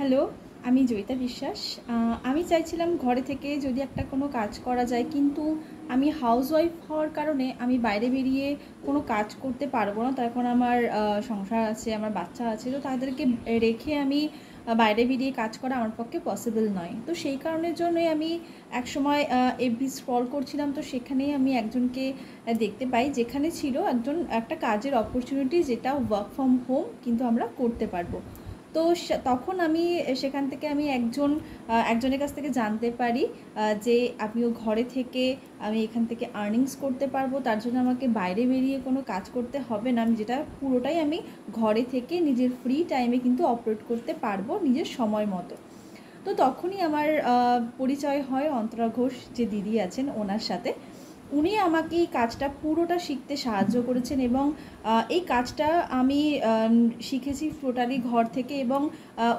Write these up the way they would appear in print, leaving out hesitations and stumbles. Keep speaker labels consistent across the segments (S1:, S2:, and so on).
S1: Hello, আমি জয়িতা বিশ্বাস। আমি চাইছিলাম ঘরে থেকে যদি একটা কোনো কাজ করা যায়, কিন্তু আমি হাউসওয়াইফ হওয়ার কারণে আমি বাইরে বেরিয়ে কোনো কাজ করতে পারবো না। তার কারণ আমার সংসার আছে, আমার বাচ্চা আছে, তো তাদেরকে রেখে আমি বাইরে বেরিয়ে কাজ করা আমার পক্ষে পসিবল নয়। তো সেই কারণের জন্যই আমি একসময় এফবি স্ক্রল করছিলাম, তো সেখানেই আমি একজনকে দেখতে পাই, যেখানে ছিল একটা কাজের অপরচুনিটি, যেটা ওয়ার্ক ফ্রম হোম কিন্তু আমরা করতে পারবো। তো তখন আমি সেখান থেকে আমি একজনের কাছ থেকে জানতে পারি যে আমিও ঘরে থেকে আমি এখান থেকে আর্নিংস করতে পারবো। তার জন্য আমাকে বাইরে বেরিয়ে কোনো কাজ করতে হবে না, আমি যেটা পুরোটাই আমি ঘরে থেকে নিজের ফ্রি টাইমে কিন্তু অপারেট করতে পারবো নিজের সময় মতো। তো তখনই আমার পরিচয় হয় অন্তরা ঘোষ যে দিদি আছেন ওনার সাথে। উনি আমাকে এই কাজটা পুরোটা শিখতে সাহায্য করেছেন, এবং এই কাজটা আমি শিখেছি টোটালি ঘর থেকে, এবং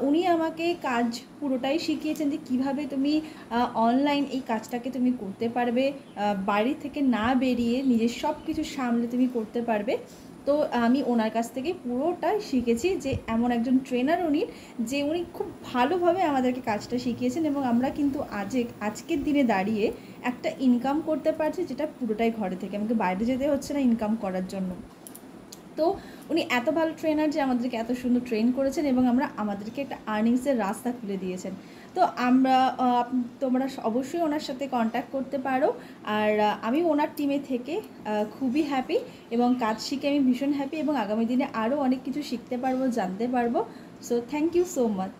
S1: উনি আমাকে কাজ পুরোটাই শিখিয়েছেন যে কীভাবে তুমি অনলাইন এই কাজটাকে তুমি করতে পারবে, বাড়ি থেকে না বেরিয়ে নিজের সব কিছু সামলে তুমি করতে পারবে। তো আমি ওনার কাছ থেকে পুরোটাই শিখেছি, যে এমন একজন ট্রেনার উনি, যে উনি খুব ভালোভাবে আমাদেরকে কাজটা শিখিয়েছেন, এবং আমরা কিন্তু আজকের দিনে দাঁড়িয়ে একটা ইনকাম করতে পারছি, যেটা পুরোটাই ঘরে থেকে, আমাকে বাইরে যেতে হচ্ছে না ইনকাম করার জন্য। তো উনি এত ভালো ট্রেনার যে আমাদেরকে এত সুন্দর ট্রেন করেছেন, এবং আমাদেরকে একটা আর্নিংসের রাস্তা খুলে দিয়েছেন। তো তোমরা অবশ্যই ওনার সাথে কন্ট্যাক্ট করতে পারো। আর আমি ওনার টিমে থেকে খুবই হ্যাপি, এবং কাজ শিখে আমি ভীষণ হ্যাপি, এবং আগামী দিনে আরও অনেক কিছু শিখতে পারবো, জানতে পারবো। So thank you so much.